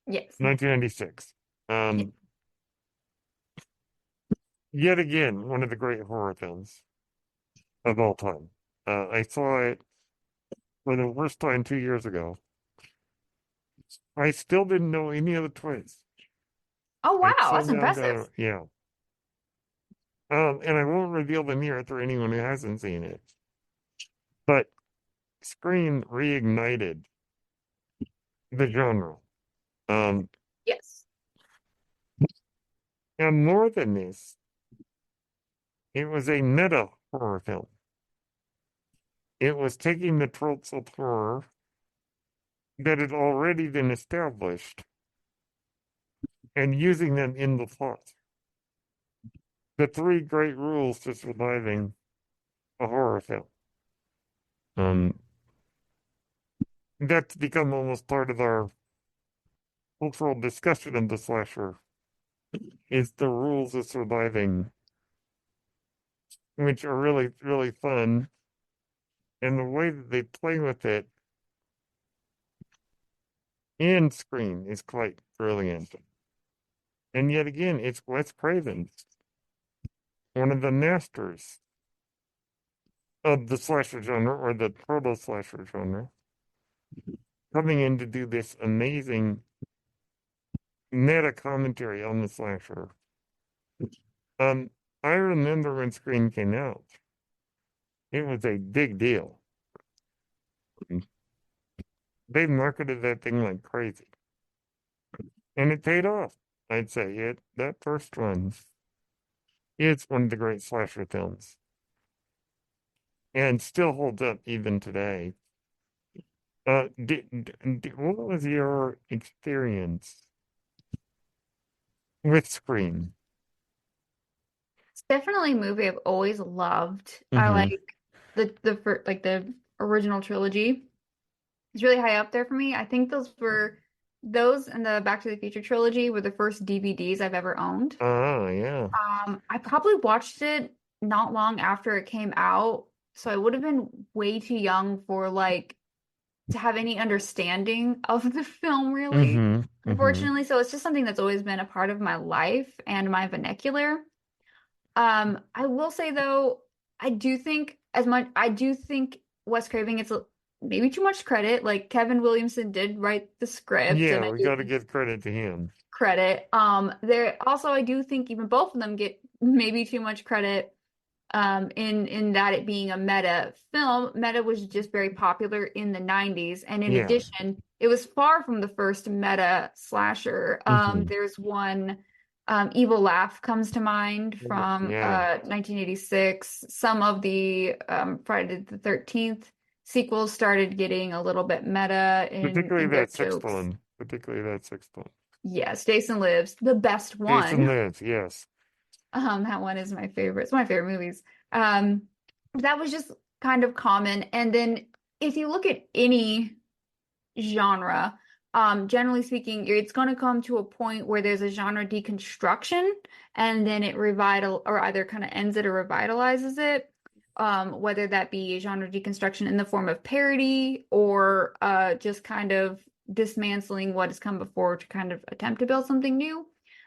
B: yes,
A: 1996.
B: yeah.
A: Um, Yet again, one of the great horror films of all time. I saw it for the first time 2 years ago. I still didn't know any of the twists.
B: Oh
A: I
B: wow, that's
A: somehow got
B: impressive.
A: it, yeah. And I won't reveal them here for anyone who hasn't seen it. But Scream reignited the genre. Um,
B: Yes.
A: and more than this, it was a meta horror film. It was taking the tropes of horror that had already been established and using them in the plot. The three great rules to surviving a horror film. Um, that's become almost part of our cultural discussion of the slasher is the rules of surviving, which are really, really fun. And the way that they play with it in Scream is quite brilliant. And yet again, it's Wes Craven, one of the masters of the slasher genre or the proto slasher genre, coming in to do this amazing meta commentary on the slasher. Um, I remember when Scream came out, it was a big deal. They marketed that thing like crazy, and it paid off. I'd say that first one is one of the great slasher films, and still holds up even today. What was your experience with Scream?
B: It's definitely a movie I've always loved. I
A: Mm-hmm.
B: like the original trilogy. It's really high up there for me. I think those were Those and the Back to the Future trilogy were the first DVDs I've ever owned.
A: Ah, yeah.
B: I probably watched it not long after it came out, so I would have been way too young for like to have any understanding of the film, really,
A: Mm-hmm. Mm-hmm.
B: unfortunately. So it's just something that's always been a part of my life and my vernacular. I will say though, I do think Wes Craven gets maybe too much credit. Like Kevin Williamson did write the script, and
A: Yeah,
B: I
A: we
B: do
A: got to
B: think
A: give credit to him.
B: credit. There also I do think even both of them get maybe too much credit in that it being a meta film. Meta was just very popular in the 90s, and in
A: Yeah.
B: addition, it was far from the first meta slasher.
A: Mm-hmm.
B: There's one Evil Laugh comes to mind from
A: Yeah.
B: 1986. Some of the Friday the 13th sequels started getting a little bit meta
A: Particularly
B: in their
A: that sixth
B: jokes.
A: one. Particularly that sixth one.
B: Yes, Jason Lives, the best
A: Jason
B: one.
A: Lives, yes.
B: That one is my favorite. It's my favorite movies. Um, that was just kind of common. And then if you look at any genre, generally speaking, it's going to come to a point where there's a genre deconstruction, and then it revital or either kind of ends it or revitalizes it. Whether that be genre deconstruction in the form of parody or just kind of dismantling what has come before to kind of attempt to build something new.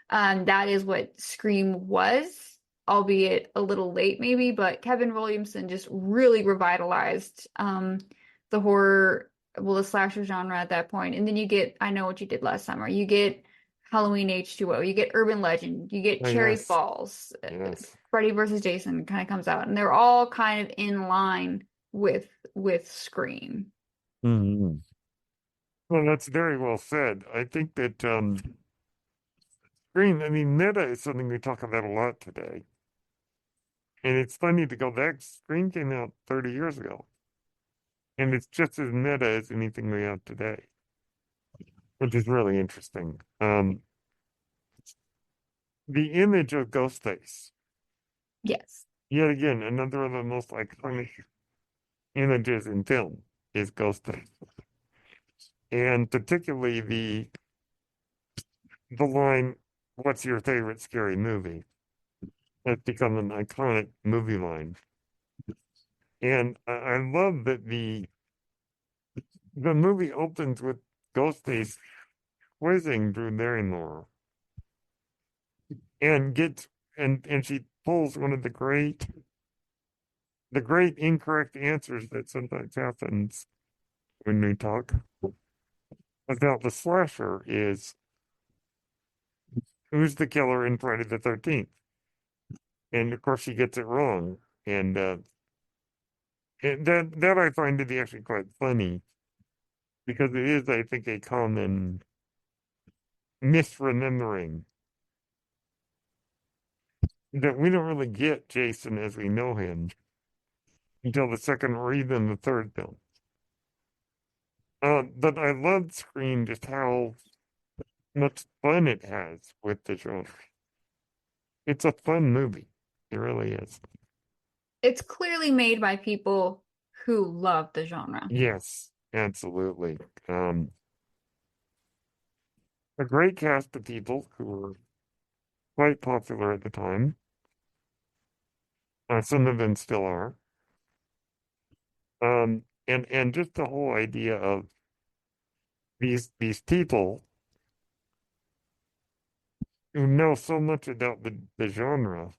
B: That is what Scream was, albeit a little late maybe, but Kevin Williamson just really revitalized the horror, well, the slasher genre at that point. And then you get I Know What You Did Last Summer. You get Halloween H2O. You get Urban Legend. You get
A: Oh,
B: Cherry
A: yes.
B: Falls.
A: Yes.
B: Freddy versus Jason kind of comes out, and they're all kind of in line with Scream.
A: Mm-hmm. Well, that's very well said. I think that Scream, I mean, meta is something we talk about a lot today. And it's funny to go back. Scream came out 30 years ago. And it's just as meta as anything we have today, which is really interesting. The image of Ghostface,
B: Yes.
A: yet again, another of the most iconic images in film is Ghostface. And particularly the line, "What's your favorite scary movie?" has become an iconic movie line. And I love that the movie opens with Ghostface quizzing Drew Barrymore and gets and she pulls one of the great incorrect answers that sometimes happens when we talk about the slasher is who's the killer in Friday the 13th? And of course she gets it wrong. And that I find to be actually quite funny because it is, I think, a common misremembering that we don't really get Jason as we know him until the second or even the third film. But I love Scream just how much fun it has with the genre. It's a fun movie. It really is.
B: It's clearly made by people who love the genre.
A: Yes, absolutely. Um, a great cast of people who were quite popular at the time. Some of them still are. And just the whole idea of these people who know so much about the genre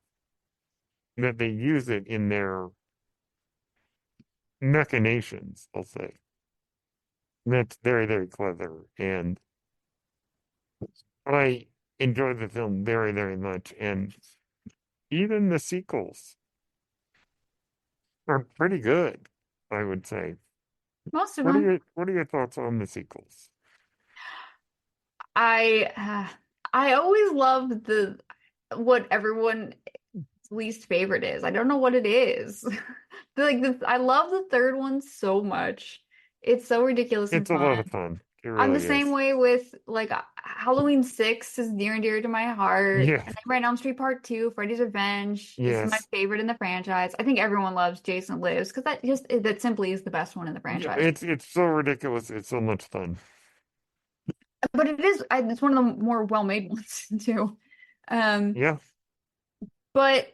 A: that they use it in their machinations, I'll say. That's very, very clever. And I enjoyed the film very, very much. And even the sequels are pretty good, I would say.
B: Most of them.
A: What are your thoughts on the sequels?
B: I always love the what everyone's least favorite is. I don't know what it is. I love the third one so much. It's so ridiculous and
A: It's a lot
B: fun.
A: of fun. It
B: I'm the
A: really
B: same
A: is.
B: way with Halloween 6 is near and dear to my heart.
A: Yeah,
B: And Nightmare on Elm Street Part 2, Freddy's Revenge is my
A: yes.
B: favorite in the franchise. I think everyone loves Jason Lives because that simply is the best one in the
A: Yeah,
B: franchise.
A: it's so ridiculous. It's so much fun.
B: but it's one of the more well-made ones too. Um,
A: Yeah,
B: but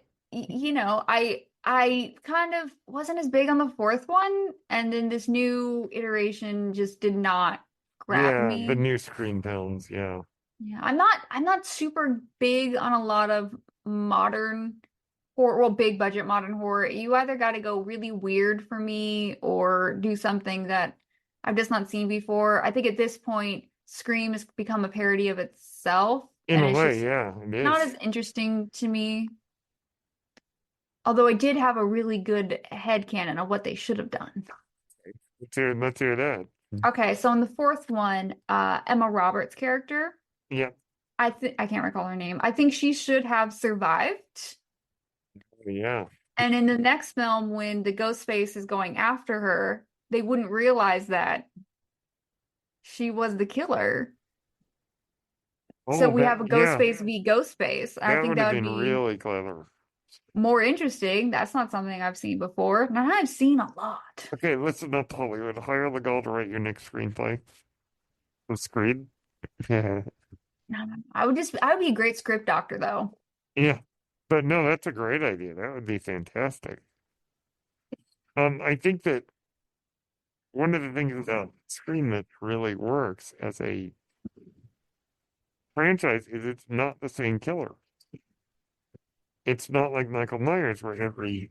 B: I kind of wasn't as big on the fourth one, and then this new iteration just did not grab
A: yeah, the
B: me.
A: new screen films, yeah.
B: Yeah, I'm not super big on a lot of modern horror, well, big budget modern horror. You either got to go really weird for me or do something that I've just not seen before. I think at this point, Scream has become a parody of itself,
A: In
B: and
A: a
B: it's
A: way,
B: just
A: yeah, it
B: not
A: is.
B: as interesting to me. Although I did have a really good headcanon of what they should have done.
A: Let's hear that.
B: Okay, so in the fourth one, Emma Roberts' character,
A: Yeah,
B: I can't recall her name. I think she should have survived.
A: yeah.
B: And in the next film, when the ghost face is going after her, they wouldn't realize that she was the killer. So
A: Oh,
B: we have a ghost
A: yeah,
B: face v ghost face. I
A: that
B: think
A: would
B: that
A: have
B: would
A: been
B: be
A: really clever.
B: more interesting. That's not something I've seen before. Now I've seen a lot.
A: Okay, listen up, Hollywood. Hire the Gault to write your next screenplay of Screed. Yeah,
B: I would be a great script doctor though.
A: yeah. But no, that's a great idea. That would be fantastic. I think that one of the things about Scream that really works as a franchise is it's not the same killer. It's not like Michael Myers where every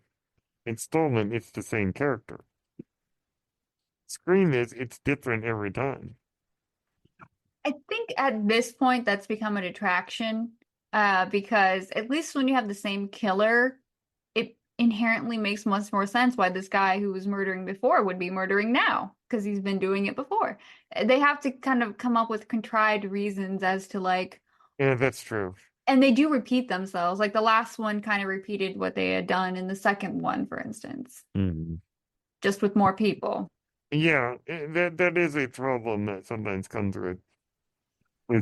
A: installment it's the same character. Scream is it's different every time.
B: I think at this point that's become a detraction, because at least when you have the same killer, it inherently makes much more sense why this guy who was murdering before would be murdering now, because he's been doing it before. They have to kind of come up with contrived reasons as to like,
A: Yeah, that's true.
B: and they do repeat themselves. Like the last one kind of repeated what they had done in the second one, for instance,
A: Mhm.
B: just with more people.
A: Yeah, that is a problem that sometimes comes with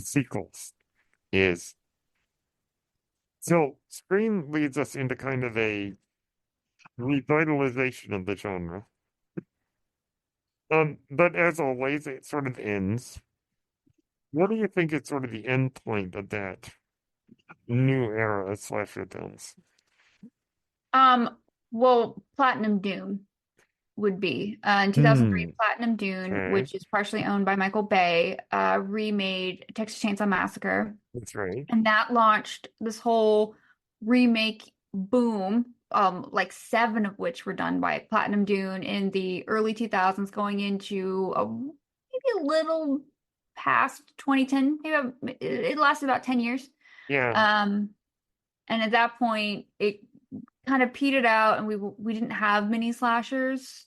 A: sequels. Is so Scream leads us into kind of a revitalization of the genre. But as always, it sort of ends. What do you think is sort of the end point of that new era of slasher films?
B: Um, well, Platinum Dune would be. In 2003,
A: Hmm.
B: Platinum Dune,
A: Okay,
B: which is partially owned by Michael Bay, remade Texas Chainsaw Massacre.
A: that's right.
B: And that launched this whole remake boom, like seven of which were done by Platinum Dune in the early 2000s, going into maybe a little past 2010. It lasted about 10 years.
A: Yeah,
B: Um, and at that point, it kind of petered out, and we didn't have many slashers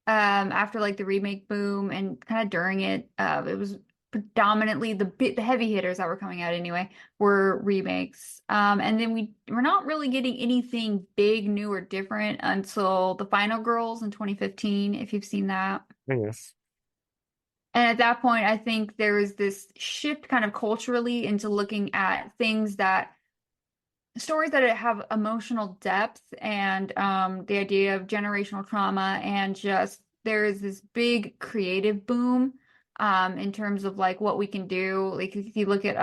B: after like the remake boom, and kind of during it. It was predominantly the heavy hitters that were coming out anyway were remakes. And then we're not really getting anything big, new, or different until The Final Girls in 2015, if you've seen that.
A: yes.
B: And at that point, I think there was this shift kind of culturally into looking at things that stories that have emotional depth, and the idea of generational trauma, and just there is this big creative boom in terms of like what we can do. Like if you look at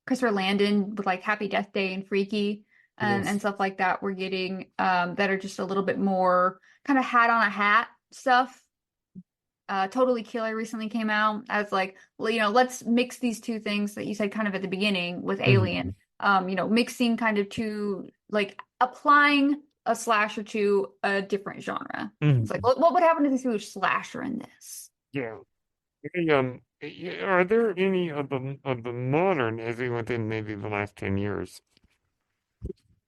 B: Christopher Landon with like Happy Death Day and Freaky and
A: Yes.
B: stuff like that, we're getting that are just a little bit more kind of hat on a hat stuff. Totally Killer recently came out as like, well, let's mix these two things that you said kind of at the beginning with
A: Hmm.
B: Alien. Mixing kind of two, like applying a slasher to a different genre. It's like,
A: Hmm.
B: what would happen if they threw a slasher in this?
A: Yeah. Are there any of the modern, as we went in maybe the last 10 years,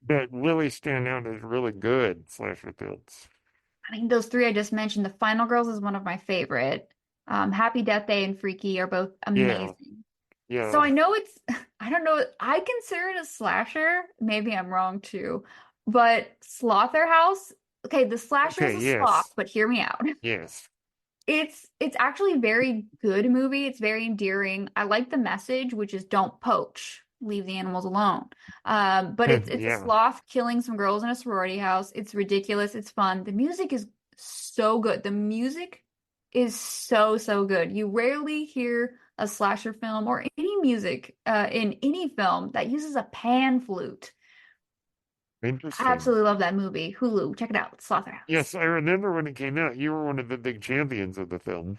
A: that really stand out as really good slasher films?
B: I mean, those three I just mentioned, The Final Girls is one of my favorite. Happy Death Day and Freaky are both
A: Yeah,
B: amazing. So
A: yeah.
B: I know it's, I don't know, I consider it a slasher. Maybe I'm wrong too. But Slaughterhouse, okay, the slasher is
A: Okay,
B: a sloth,
A: yes,
B: but hear me out.
A: yes.
B: It's actually a very good movie. It's very endearing. I like the message, which is don't poach, leave the animals alone. But it's a
A: Yeah.
B: sloth killing some girls in a sorority house. It's ridiculous. It's fun. The music is so good. The music is so good. You rarely hear a slasher film or any music in any film that uses a pan flute. I
A: Interesting.
B: absolutely love that movie. Hulu, check it out. Slaughterhouse.
A: Yes, I remember when it came out. You were one of the big champions of the film.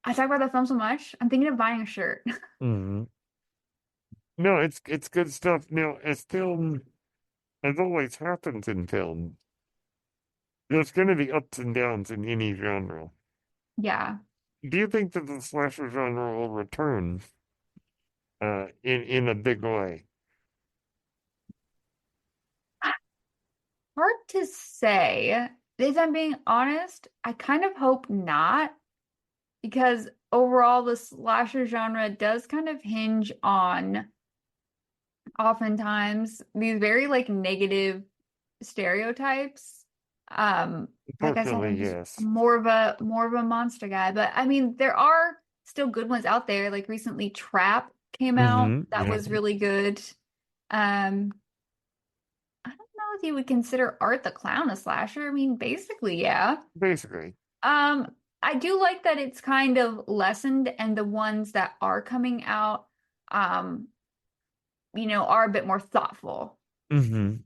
B: I talk about that film so much. I'm thinking of buying a shirt.
A: Hmm. No, it's good stuff. Now, as film, as always happens in film, there's going to be ups and downs in any genre.
B: Yeah.
A: Do you think that the slasher genre will return in a big way?
B: Hard to say. If I'm being honest, I kind of hope not, because overall the slasher genre does kind of hinge on oftentimes these very like negative stereotypes. Like I said,
A: Personally,
B: I'm just
A: yes.
B: more of a monster guy. But I mean, there are still good ones out there. Like recently Trap came out.
A: Hmm.
B: That
A: Yeah.
B: was really good. Um, I don't know if you would consider Art the Clown a slasher. I mean, basically, yeah.
A: Basically.
B: I do like that it's kind of lessened and the ones that are coming out, um, are a bit more thoughtful.
A: Hmm.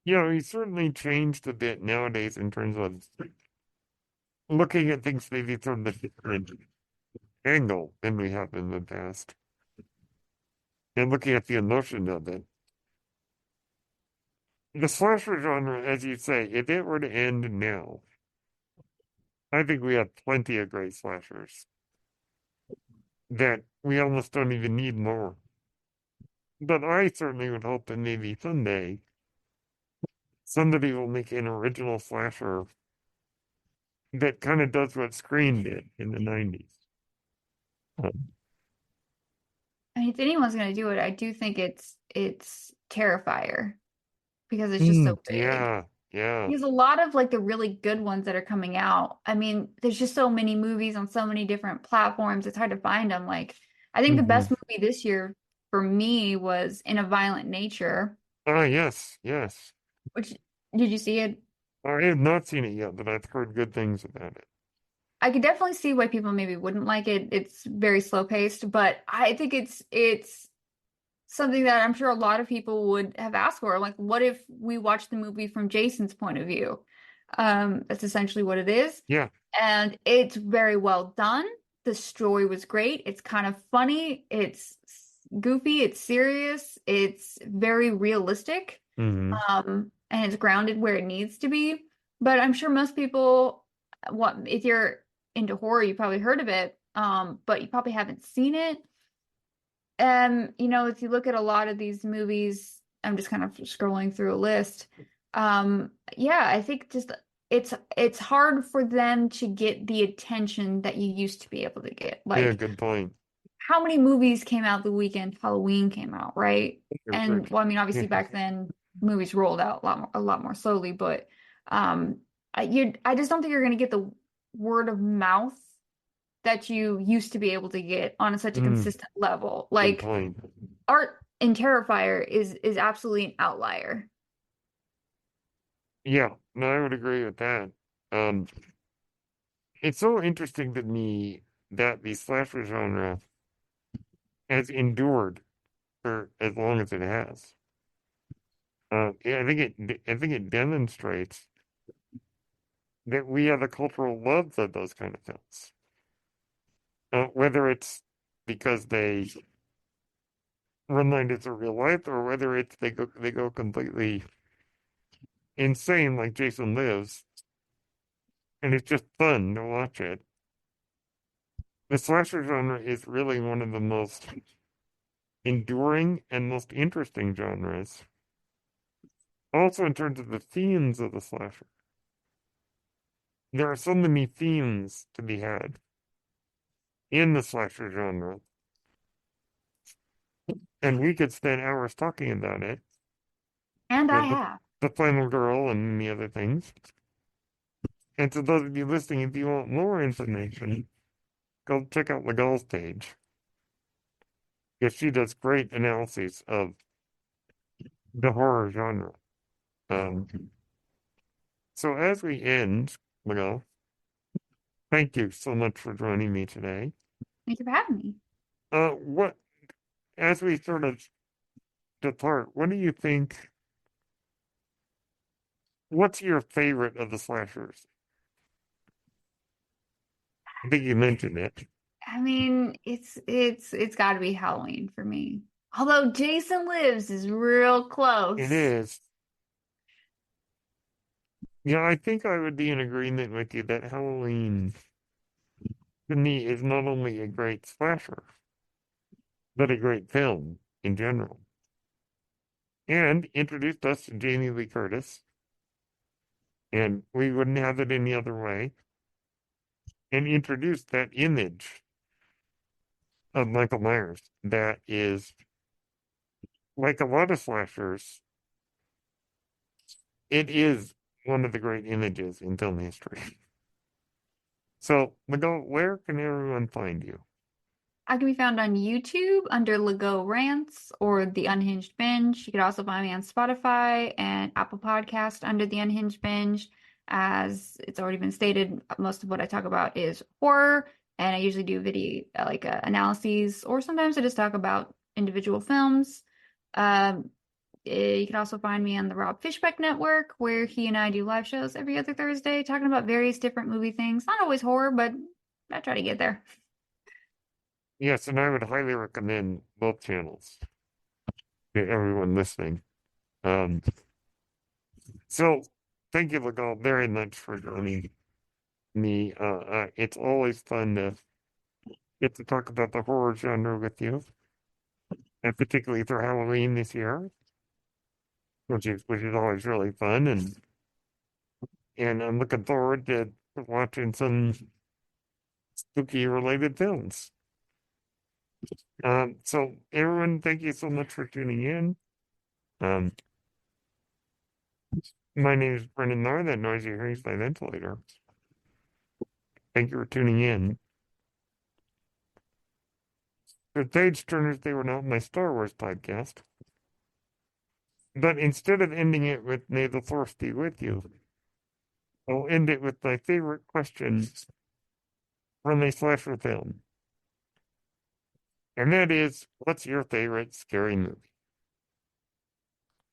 A: Yeah, we certainly changed a bit nowadays in terms of looking at things maybe from a different angle than we have in the past, and looking at the emotion of it. The slasher genre, as you say, if it were to end now, I think we have plenty of great slashers that we almost don't even need more. But I certainly would hope that maybe someday somebody will make an original slasher that kind of does what Scream did in the 90s. Um,
B: I mean, if anyone's gonna do it, I do think it's Terrifier because it's just so big.
A: yeah, yeah.
B: There's a lot of like the really good ones that are coming out. I mean, there's just so many movies on so many different platforms. It's hard to find them. Like, I think the
A: Hmm.
B: best movie this year for me was In a Violent Nature,
A: Ah, yes, yes.
B: which did you see it?
A: I have not seen it yet, but I've heard good things about it.
B: I could definitely see why people maybe wouldn't like it. It's very slow paced, but I think it's something that I'm sure a lot of people would have asked for. Like, what if we watched the movie from Jason's point of view? That's essentially what it is.
A: Yeah.
B: And it's very well done. The story was great. It's kind of funny. It's goofy. It's serious. It's very realistic.
A: Hmm.
B: And it's grounded where it needs to be. But I'm sure most people, what if you're into horror, you probably heard of it, but you probably haven't seen it. If you look at a lot of these movies, I'm just kind of scrolling through a list. Yeah, I think just it's hard for them to get the attention that you used to be able to get.
A: Yeah,
B: Like,
A: good point.
B: how many movies came out the weekend Halloween came out, right?
A: You're
B: And well, I mean,
A: Yeah.
B: obviously back then movies rolled out a lot more slowly, but um, I just don't think you're gonna get the word of mouth that you used to be able to get on such a
A: Mm,
B: consistent level.
A: good
B: Like
A: point.
B: art in Terrifier is absolutely an outlier.
A: Yeah, no, I would agree with that. Um, it's so interesting to me that the slasher genre has endured for as long as it has. Yeah, I think it demonstrates that we have a cultural love for those kind of films. Whether it's because they remind us of real life, or whether it's they go completely insane like Jason Lives, and it's just fun to watch it. The slasher genre is really one of the most enduring and most interesting genres. Also, in terms of the themes of the slasher, there are so many themes to be had in the slasher genre, and we could spend hours talking about it.
B: And
A: You
B: I
A: know,
B: have.
A: the final girl and many other things. And to those of you listening, if you want more information, go check out Gault's page, because she does great analyses of the horror genre. Um, so as we end, Miguel, thank you so much for joining me today.
B: Thank you for having me.
A: What as we sort of depart, what do you think? What's your favorite of the slashers? I think you mentioned it.
B: I mean, it's got to be Halloween for me. Although Jason Lives is real
A: It
B: close.
A: is. Yeah, I think I would be in agreement with you that Halloween to me is not only a great slasher, but a great film in general. And introduced us to Jamie Lee Curtis, and we wouldn't have it any other way. And introduced that image of Michael Myers that is like a lot of slashers, it is one of the great images in film history. So, Miguel, where can everyone find you?
B: I can be found on YouTube under Lego Rants or The Unhinged Binge. You could also find me on Spotify and Apple Podcast under The Unhinged Binge. As it's already been stated, most of what I talk about is horror, and I usually do video analyses, or sometimes I just talk about individual films. Um, you can also find me on the Rob Fishbeck Network, where he and I do live shows every other Thursday, talking about various different movie things. Not always horror, but I try to get there.
A: Yes, and I would highly recommend both channels to everyone listening. Um, so thank you, Miguel, very much for joining me. It's always fun to get to talk about the horror genre with you, and particularly for Halloween this year, which is always really fun, and I'm looking forward to watching some spooky related films. So everyone, thank you so much for tuning in. Um, my name is Brendan Nar, that noisy hearing my ventilator. Thank you for tuning in. The page turners, they were not my Star Wars podcast. But instead of ending it with "May the Force be with you," I'll end it with my favorite question from a slasher film. And that is, what's your favorite scary movie?